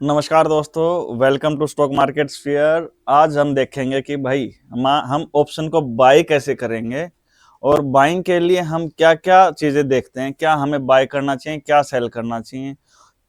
नमस्कार दोस्तों, welcome to stock market sphere. आज हम देखेंगे कि भाई हम ऑप्शन को बाय कैसे करेंगे और बाइंग के लिए हम क्या क्या चीजें देखते हैं, क्या हमें बाय करना चाहिए, क्या सेल करना चाहिए,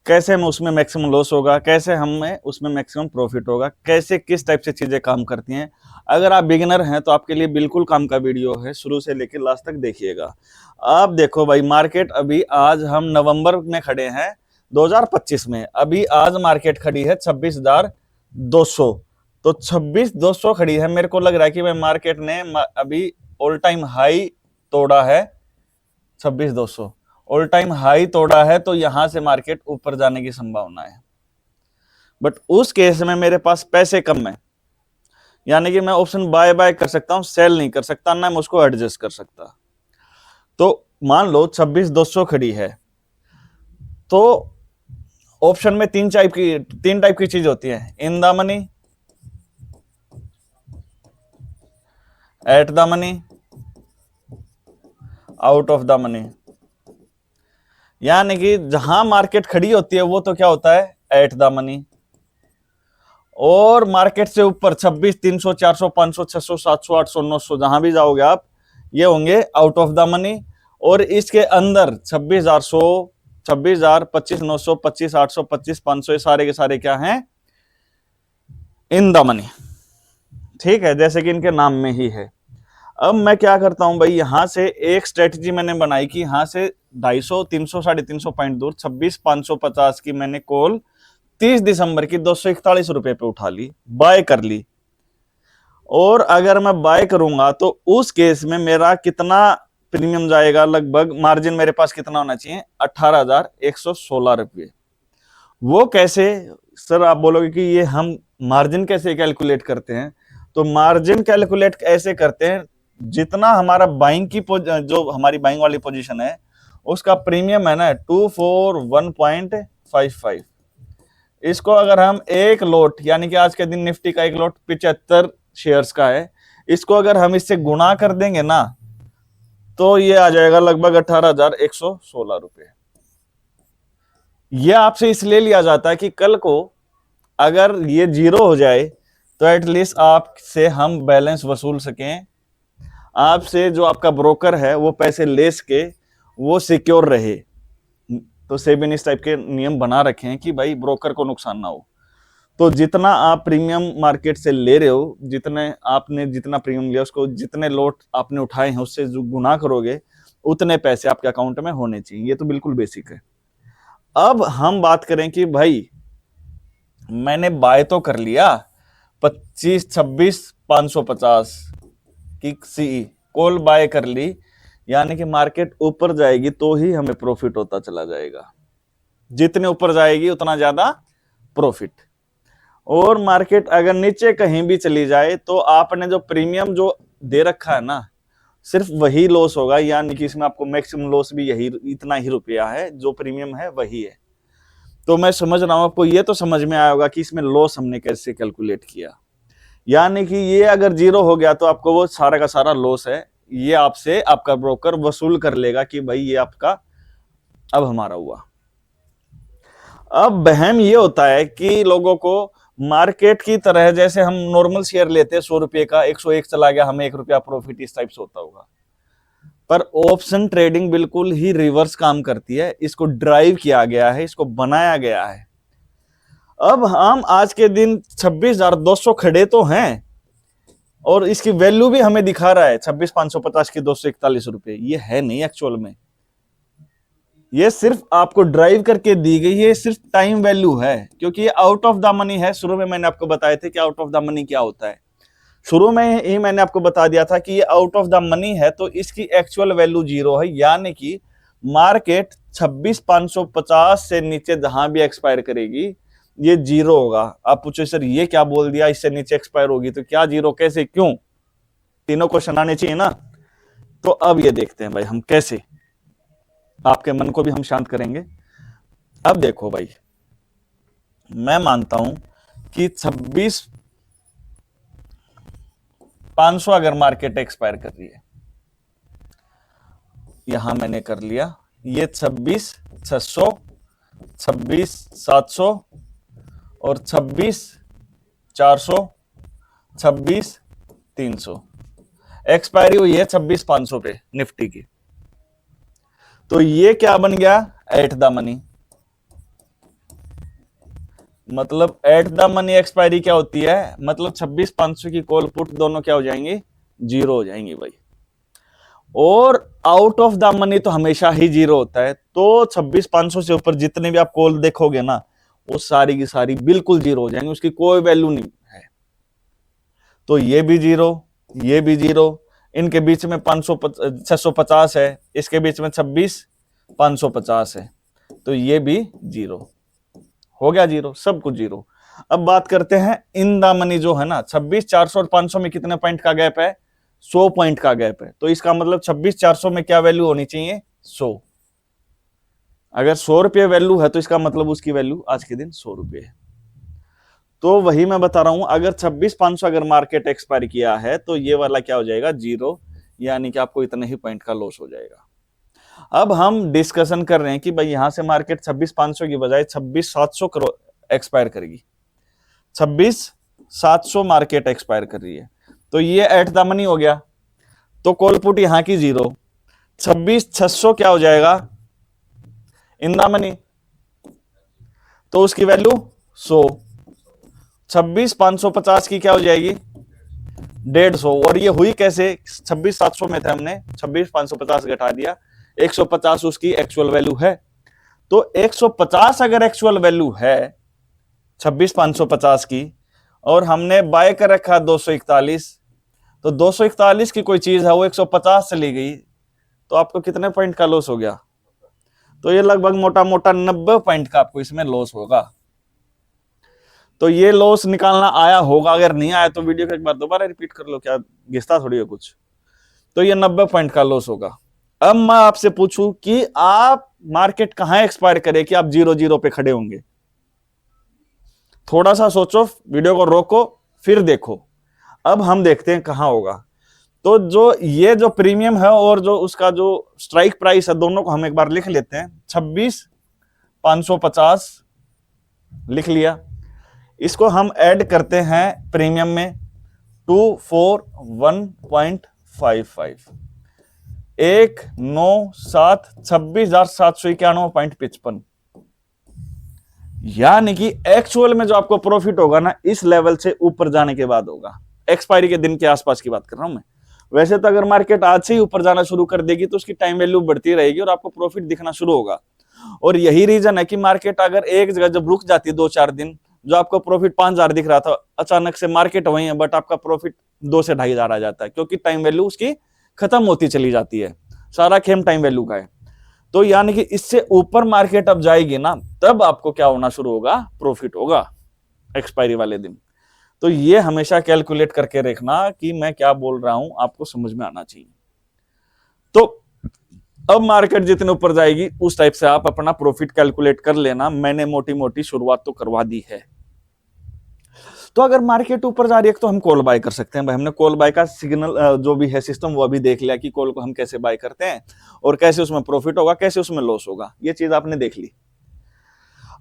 कैसे हमें उसमें मैक्सिमम लॉस होगा, कैसे हमें उसमें मैक्सिमम प्रॉफिट होगा, कैसे किस टाइप से चीजें काम करती हैं। अगर आप बिगिनर हैं तो आपके लिए बिल्कुल काम का वीडियो है, शुरू से लेकर लास्ट तक देखिएगा। आप देखो भाई, मार्केट अभी आज हम नवंबर में खड़े हैं 2025 में। अभी आज मार्केट खड़ी है 26,200। तो 26,200 खड़ी है। मेरे को लग रहा है कि भाई मार्केट ने अभी ऑल टाइम हाई तोड़ा है। 26,200 ऑल टाइम हाई तोड़ा है, तो यहां से मार्केट ऊपर जाने की संभावना है। बट उस केस में मेरे पास पैसे कम है, यानी कि मैं ऑप्शन बाय बाय कर सकता हूं, सेल नहीं कर सकता, ना मैं उसको एडजस्ट कर सकता। तो मान लो 26,200 खड़ी है, तो ऑप्शन में तीन टाइप की चीज होती है। In the money, at the money, out of the money. यानी कि जहां मार्केट खड़ी होती है वो तो क्या होता है, एट द मनी। और मार्केट से ऊपर 26, 300, 400, 500, 600, 700, 800, 900 जहां भी जाओगे आप, ये होंगे आउट ऑफ द मनी। और इसके अंदर 26,100, 26,000, 25,900, 25,800, 25,500, ये सारे के सारे क्या हैं, इन द मनी। ठीक है, जैसे कि इनके नाम में ही है। अब मैं क्या करता हूं भाई, यहां से एक स्ट्रेटजी मैंने बनाई कि यहां से 250, 300, 350 पॉइंट दूर 26,550 की मैंने कॉल 30 दिसंबर की 241 रुपए पे उठा ली, बाय कर ली। और अगर मैं बाय करूंगा तो उस केस में मेरा कितना प्रीमियम जाएगा, लगभग मार्जिन मेरे पास कितना होना चाहिए, 18,116 रुपये। वो कैसे सर, आप बोलोगे कि ये हम मार्जिन कैसे कैलकुलेट करते हैं। तो मार्जिन कैलकुलेट ऐसे करते हैं, जितना हमारा बाइंग की जो हमारी बाइंग वाली पोजीशन है उसका प्रीमियम है ना 241.55। इसको अगर हम एक लोट, यानी कि आज के दिन निफ्टी का एक लोट 75 शेयर्स का है, इसको अगर हम इससे गुणा कर देंगे ना, तो ये आ जाएगा लगभग 18,116 रुपए। यह आपसे इसलिए लिया जाता है कि कल को अगर ये जीरो हो जाए तो एटलीस्ट आपसे हम बैलेंस वसूल सकें, आपसे जो आपका ब्रोकर है वो पैसे ले सके, वो सिक्योर रहे। तो सेबी ने इस टाइप के नियम बना रखे हैं कि भाई ब्रोकर को नुकसान ना हो। तो जितना आप प्रीमियम मार्केट से ले रहे हो, जितना प्रीमियम लिया उसको जितने लोट आपने उठाए हैं उससे जो गुना करोगे, उतने पैसे आपके अकाउंट में होने चाहिए। ये तो बिल्कुल बेसिक है। अब हम बात करें कि भाई मैंने बाय तो कर लिया 26,550 की सीई कॉल बाय कर ली, यानी कि मार्केट ऊपर जाएगी तो ही हमें प्रॉफिट होता चला जाएगा। जितने ऊपर जाएगी उतना ज्यादा प्रॉफिट। और मार्केट अगर नीचे कहीं भी चली जाए तो आपने जो प्रीमियम जो दे रखा है ना, सिर्फ वही लॉस होगा, यानी कि इसमें आपको मैक्सिमम लॉस भी यही इतना ही रुपया है, जो प्रीमियम है वही है। तो मैं समझ रहा हूं आपको ये तो समझ में आया होगा कि इसमें लॉस हमने कैसे कैलकुलेट किया। यानी कि ये अगर जीरो हो गया तो आपको वो सारा का सारा लॉस है, ये आपसे आपका ब्रोकर वसूल कर लेगा कि भाई ये आपका अब हमारा हुआ। अब बहम ये होता है कि लोगों को मार्केट की तरह, जैसे हम नॉर्मल शेयर लेते हैं 100 रुपए का, 101 चला गया, हमें 1 रुपया प्रॉफिट, इस टाइप से होता होगा। पर ऑप्शन ट्रेडिंग बिल्कुल ही रिवर्स काम करती है। इसको ड्राइव किया गया है, इसको बनाया गया है। अब हम आज के दिन 26,200 खड़े तो हैं और इसकी वैल्यू भी हमें दिखा रहा है 26,550 की 241 रुपए। ये है नहीं एक्चुअल में, ये सिर्फ आपको ड्राइव करके दी गई है, सिर्फ टाइम वैल्यू है, क्योंकि ये आउट ऑफ द मनी है। शुरू में मैंने आपको बताया था कि आउट ऑफ द मनी क्या होता है। शुरू में ही मैंने आपको बता दिया था कि ये आउट ऑफ द मनी है, तो इसकी एक्चुअल वैल्यू जीरो है। यानी कि मार्केट 26,550 से नीचे जहां भी एक्सपायर करेगी ये जीरो होगा। आप पूछो सर ये क्या बोल दिया, इससे नीचे एक्सपायर होगी तो क्या जीरो, कैसे, क्यों, तीनों क्वेश्चन आने चाहिए ना। तो अब ये देखते हैं भाई हम कैसे आपके मन को भी हम शांत करेंगे। अब देखो भाई, मैं मानता हूं कि 26,500 अगर मार्केट एक्सपायर कर रही है, यहां मैंने कर लिया, ये 26,600, 26,700 और 26,400, 26,300। एक्सपायरी हुई है 26,500 पे निफ्टी की। तो ये क्या बन गया, एट द मनी। मतलब एट द मनी एक्सपायरी क्या होती है, मतलब 26,500 की कॉल पुट दोनों क्या हो जाएंगी, जीरो हो जाएंगी भाई। और आउट ऑफ द मनी तो हमेशा ही जीरो होता है। तो 26,500 से ऊपर जितने भी आप कॉल देखोगे ना, वो सारी की सारी बिल्कुल जीरो हो जाएंगी, उसकी कोई वैल्यू नहीं है। तो ये भी जीरो, ये भी जीरो, इनके बीच में 650 है, इसके बीच में 26,550 है, तो ये भी जीरो हो गया, जीरो, सब कुछ जीरो। अब बात करते हैं इन द मनी जो है ना, 26,400 और 500 में कितने पॉइंट का गैप है, 100 पॉइंट का गैप है। तो इसका मतलब 26,400 में क्या वैल्यू होनी चाहिए, 100। अगर 100 रुपये वैल्यू है तो इसका मतलब उसकी वैल्यू आज के दिन 100 रुपये है। तो वही मैं बता रहा हूं, अगर 26,500 अगर मार्केट एक्सपायर किया है तो ये वाला क्या हो जाएगा, जीरो, यानी कि आपको इतने ही पॉइंट का लॉस हो जाएगा। अब हम डिस्कशन कर रहे हैं कि भाई यहां से मार्केट 26,500 की बजाय 26,700 करोड़ एक्सपायर करेगी, 26,700 मार्केट एक्सपायर कर रही है, तो ये एट द मनी हो गया। तो कॉल पुट यहां की जीरो, 26,600 क्या हो जाएगा, इन द मनी, तो उसकी वैल्यू 100। 26,550 की क्या हो जाएगी, 150। और ये हुई कैसे, 26,700 में थे हमने, 26,550 घटा दिया, 150 उसकी एक्चुअल वैल्यू है। तो 150 अगर एक्चुअल वैल्यू है 26,550 की, और हमने बाय कर रखा 241, तो 241 की कोई चीज है वो 150 चली गई, तो आपको कितने पॉइंट का लॉस हो गया, तो ये लगभग मोटा मोटा 90 पॉइंट का आपको इसमें लॉस होगा। तो ये लॉस निकालना आया होगा, अगर नहीं आया तो वीडियो को एक बार दोबारा रिपीट कर लो, क्या घिसता थोड़ी है कुछ। तो ये 90 पॉइंट का लॉस होगा। अब मैं आपसे पूछूं कि आप मार्केट कहां एक्सपायर करे कि आप 0-0 पे खड़े होंगे, थोड़ा सा सोचो, वीडियो को रोको, फिर देखो। अब हम देखते हैं कहां होगा। तो जो ये जो प्रीमियम है और जो उसका जो स्ट्राइक प्राइस है, दोनों को हम एक बार लिख लेते हैं। 26,550 लिख लिया, इसको हम ऐड करते हैं प्रीमियम में, 241.55, 197 26,791.55, यानी कि एक्चुअल में जो आपको प्रॉफिट होगा ना, इस लेवल से ऊपर जाने के बाद होगा। एक्सपायरी के दिन के आसपास की बात कर रहा हूं मैं। वैसे तो अगर मार्केट आज से ही ऊपर जाना शुरू कर देगी तो उसकी टाइम वैल्यू बढ़ती रहेगी और आपको प्रॉफिट दिखना शुरू होगा। और यही रीजन है कि मार्केट अगर एक जगह जब रुक जाती है 2-4 दिन, जो आपको प्रॉफिट 5,000 दिख रहा था, अचानक से मार्केट वही है बट आपका प्रॉफिट 2 से 2,500 आ जाता है, क्योंकि टाइम वैल्यू उसकी खत्म होती चली जाती है। सारा खेम टाइम वैल्यू का है। तो यानी कि इससे ऊपर मार्केट अब जाएगी ना, तब आपको क्या होना शुरू होगा, प्रॉफिट होगा एक्सपायरी वाले दिन। तो ये हमेशा कैलकुलेट करके रखना कि मैं क्या बोल रहा हूं, आपको समझ में आना चाहिए। तो अब मार्केट जितने ऊपर जाएगी उस टाइप से आप अपना प्रॉफिट कैलकुलेट कर लेना। मैंने मोटी मोटी शुरुआत तो करवा दी है। तो अगर मार्केट ऊपर जा रही है तो हम कॉल बाय कर सकते हैं भाई। हमने कॉल बाय का सिग्नल जो भी है सिस्टम वो अभी देख लिया कि कॉल को हम कैसे बाय करते हैं और कैसे उसमें प्रॉफिट होगा, कैसे उसमें लॉस होगा, ये चीज आपने देख ली।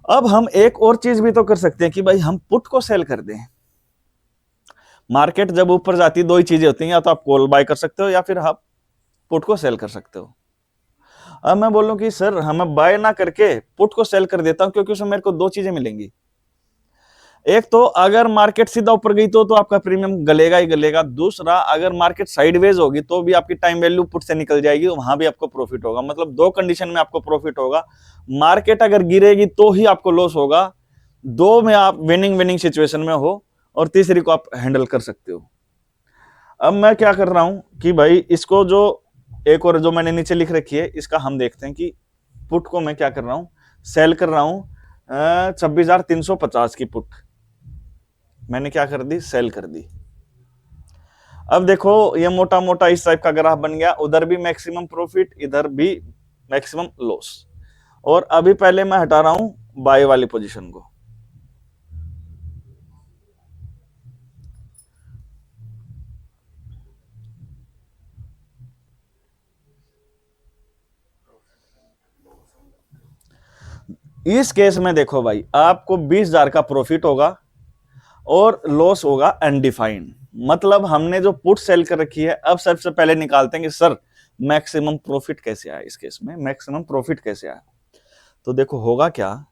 अब हम एक और चीज भी तो कर सकते हैं कि भाई हम पुट को सेल कर दें। मार्केट जब ऊपर जाती है दो ही चीजें होती हैं, या तो आप कॉल बाय कर सकते हो या फिर आप पुट को सेल कर सकते हो। अब मैं बोलूं कि सर हमें बाय ना करके पुट को सेल कर देता हूं, क्योंकि उसमें मेरे को दो चीजें मिलेंगी। एक तो अगर मार्केट सीधा ऊपर गई तो आपका प्रीमियम गलेगा ही गलेगा। दूसरा, अगर मार्केट साइडवेज होगी तो भी आपकी टाइम वैल्यू पुट से निकल जाएगी, वहां भी आपको प्रॉफिट होगा। मतलब दो कंडीशन में आपको प्रॉफिट होगा। मार्केट अगर गिरेगी तो ही आपको लॉस होगा, दो में आप विनिंग विनिंग सिचुएशन में हो, और तीसरी को आप हैंडल कर सकते हो। अब मैं क्या कर रहा हूं कि भाई इसको जो एक और जो मैंने नीचे लिख रखी है, इसका हम देखते हैं कि पुट को मैं क्या कर रहा हूं, सेल कर रहा हूं 26,350 की पुट मैंने क्या कर दी, सेल कर दी। अब देखो ये मोटा मोटा इस टाइप का ग्राफ बन गया, उधर भी मैक्सिमम प्रॉफिट, इधर भी मैक्सिमम लॉस। और अभी पहले मैं हटा रहा हूं बाय वाली पोजीशन को। इस केस में देखो भाई, आपको 20,000 का प्रॉफिट होगा और लॉस होगा अनडिफाइंड। मतलब हमने जो पुट सेल कर रखी है, अब सबसे पहले निकालते हैं कि सर मैक्सिमम प्रॉफिट कैसे आया, इस केस में मैक्सिमम प्रॉफिट कैसे आया। तो देखो होगा क्या,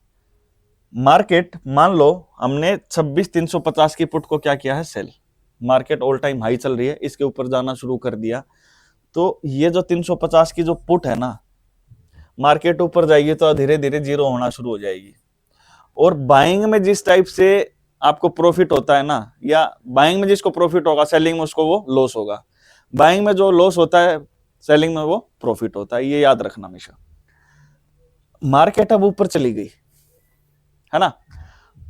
मार्केट मान लो हमने 26,350 की पुट को क्या किया है, sell. Market all time high चल रही है, इसके ऊपर जाना शुरू कर दिया, तो ये जो 350 की जो पुट है ना, मार्केट ऊपर जाएगी तो धीरे धीरे जीरो होना शुरू हो जाएगी। और बाइंग में जिस टाइप से आपको प्रॉफिट होता है ना, या बाइंग में जिसको प्रॉफिट होगा, सेलिंग में उसको वो लॉस होगा। बाइंग में जो लॉस होता है, सेलिंग में वो प्रॉफिट होता है, ये याद रखना हमेशा। मार्केट अब ऊपर चली गई है ना,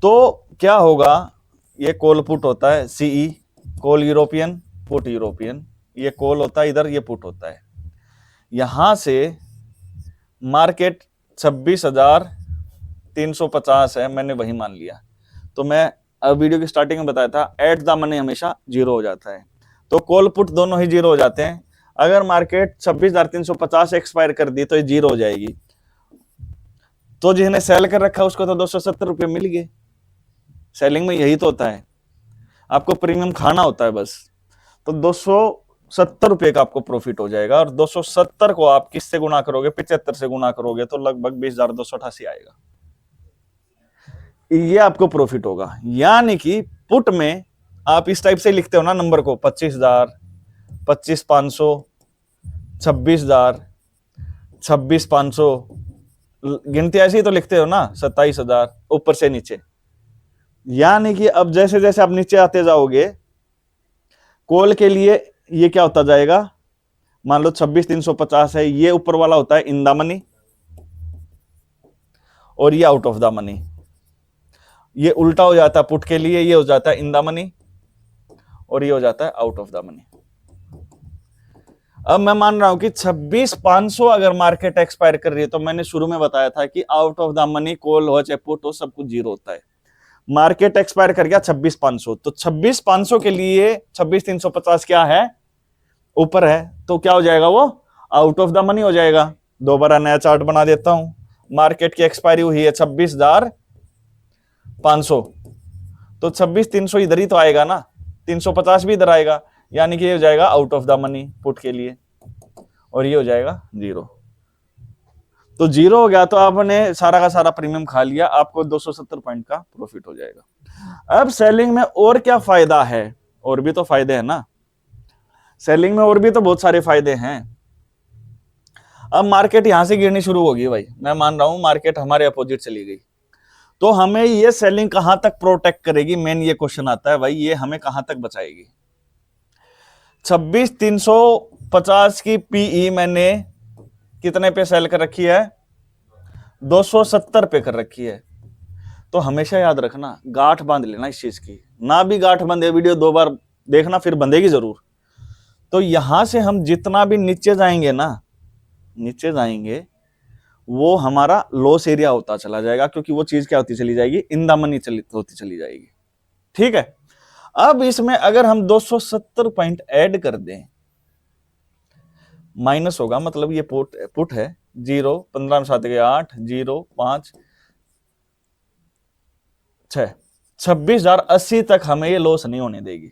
तो क्या होगा, ये कॉल पुट होता है CE, call European, put European, ये कॉल होता है इधर, ये पुट होता है। यहां से मार्केट 26,350 है, मैंने वही मान लिया। तो मैं अब वीडियो की स्टार्टिंग में बताया था, एट द मनी हमेशा जीरो हो जाता है, तो कॉल पुट दोनों ही जीरो हो जाते हैं। अगर मार्केट 26,350 एक्सपायर कर दी तो ये जीरो हो जाएगी, तो जिन्हें सेल कर रखा उसको तो 270 रुपये मिल गए। सेलिंग में यही तो होता है, आपको प्रीमियम खाना होता है बस। तो 270 रुपये का आपको प्रॉफिट हो जाएगा, और 270 को आप किससे गुना करोगे, 75 से गुना करोगे तो लगभग 20,288 आएगा। ये आपको प्रॉफिट होगा। यानी कि पुट में आप इस टाइप से लिखते हो ना नंबर को, 25,000, 25,500, 26,000, 26,500, गिनती ऐसी ही तो लिखते हो ना, 27,000 ऊपर से नीचे। यानी कि अब जैसे जैसे आप नीचे आते जाओगे, कॉल के लिए ये क्या होता जाएगा, मान लो 26,350 है, ये ऊपर वाला होता है इन द मनी, और ये आउट ऑफ द मनी। ये उल्टा हो जाता है पुट के लिए, ये हो जाता है इन द मनी और ये हो जाता है आउट ऑफ द मनी। अब मैं मान रहा हूं कि 26,500 अगर मार्केट एक्सपायर कर रही है, तो मैंने शुरू में बताया था कि out of the money call हो चाहे पुट हो, सब कुछ जीरो होता है। मार्केट एक्सपायर कर गया 26,500, तो 26,500 के लिए 26,350 क्या है, ऊपर है, तो क्या हो जाएगा, वो आउट ऑफ द मनी हो जाएगा। दोबारा नया चार्ट बना देता हूं, मार्केट की एक्सपायरी हुई है 26,500, तो 26,300 इधर ही तो आएगा ना, 350 भी इधर आएगा, यानी कि ये हो जाएगा out of the money put के लिए, और ये हो जाएगा जीरो। तो जीरो हो गया तो आपने सारा का सारा प्रीमियम खा लिया, आपको 270 पॉइंट का प्रॉफिट हो जाएगा। अब सेलिंग में और क्या फायदा है, और भी तो फायदे हैं ना, सेलिंग में और भी तो बहुत सारे फायदे हैं। अब मार्केट यहां से गिरनी शुरू होगी भाई, मैं मान रहा हूं मार्केट हमारे अपोजिट चली गई, तो हमें ये सेलिंग कहां तक प्रोटेक्ट करेगी, मेन ये क्वेश्चन आता है भाई, ये हमें कहां तक बचाएगी। 26,350 की पीई मैंने कितने पे सेल कर रखी है, 270 पे कर रखी है। तो हमेशा याद रखना, गांठ बांध लेना इस चीज की, ना भी गांठ बंधे वीडियो 2 बार देखना, फिर बंधेगी जरूर। तो यहां से हम जितना भी नीचे जाएंगे ना, नीचे जाएंगे, वो हमारा लॉस एरिया होता चला जाएगा, क्योंकि वो चीज क्या होती चली जाएगी, इन द मनी होती चली जाएगी। ठीक है, अब इसमें अगर हम 270 पॉइंट ऐड कर दें, माइनस होगा, मतलब ये पुट है 0, 15 में 7 गया 8, 0, 5, 6, 26,080 तक हमें ये लॉस नहीं होने देगी।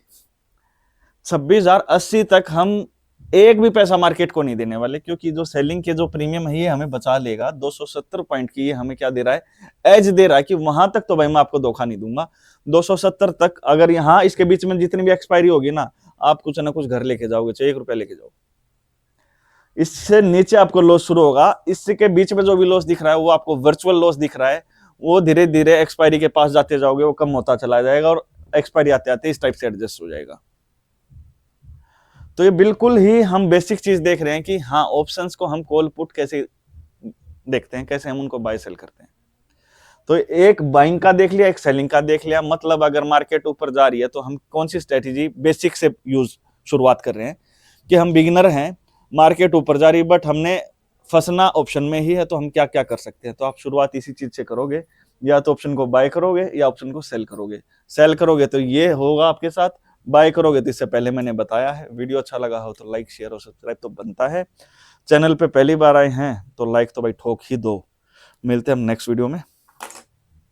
26,080 तक हम एक भी पैसा मार्केट को नहीं देने वाले, क्योंकि जो सेलिंग के जो प्रीमियम है ये हमें बचा लेगा। 270 पॉइंट की ये हमें क्या दे रहा है, एज दे रहा है, कि वहां तक तो भाई मैं आपको धोखा नहीं दूंगा। 270 तक अगर यहां इसके बीच में जितनी भी एक्सपायरी होगी ना, आप कुछ ना कुछ घर लेके जाओगे, चाहे 1 रुपया लेके जाओ। इससे नीचे आपको लॉस शुरू होगा, इसके बीच में जो भी लॉस दिख रहा है वो आपको वर्चुअल लॉस दिख रहा है, वो धीरे धीरे एक्सपायरी के पास जाते जाओगे वो कम होता चला जाएगा, और एक्सपायरी आते आते इस टाइप से एडजस्ट हो जाएगा। तो ये बिल्कुल ही हम बेसिक चीज देख रहे हैं कि हाँ, ऑप्शंस को हम कॉल पुट कैसे देखते हैं, कैसे हम उनको बाय सेल करते हैं। तो एक बाइंग का देख लिया, एक सेलिंग का देख लिया। मतलब अगर मार्केट ऊपर जा रही है तो हम कौन सी स्ट्रेटेजी बेसिक से शुरुआत कर रहे हैं, कि हम बिगिनर हैं, मार्केट ऊपर जा रही है, बट हमने फंसना ऑप्शन में ही है, तो हम क्या क्या कर सकते हैं। तो आप शुरुआत इसी चीज से करोगे, या तो ऑप्शन को बाय करोगे या ऑप्शन को सेल करोगे। सेल करोगे तो ये होगा आपके साथ, बाय करोगे तो इससे पहले मैंने बताया है। वीडियो अच्छा लगा हो तो लाइक, शेयर और सब्सक्राइब तो बनता है। चैनल पे पहली बार आए हैं तो लाइक तो भाई ठोक ही दो। मिलते हैं हम नेक्स्ट वीडियो में।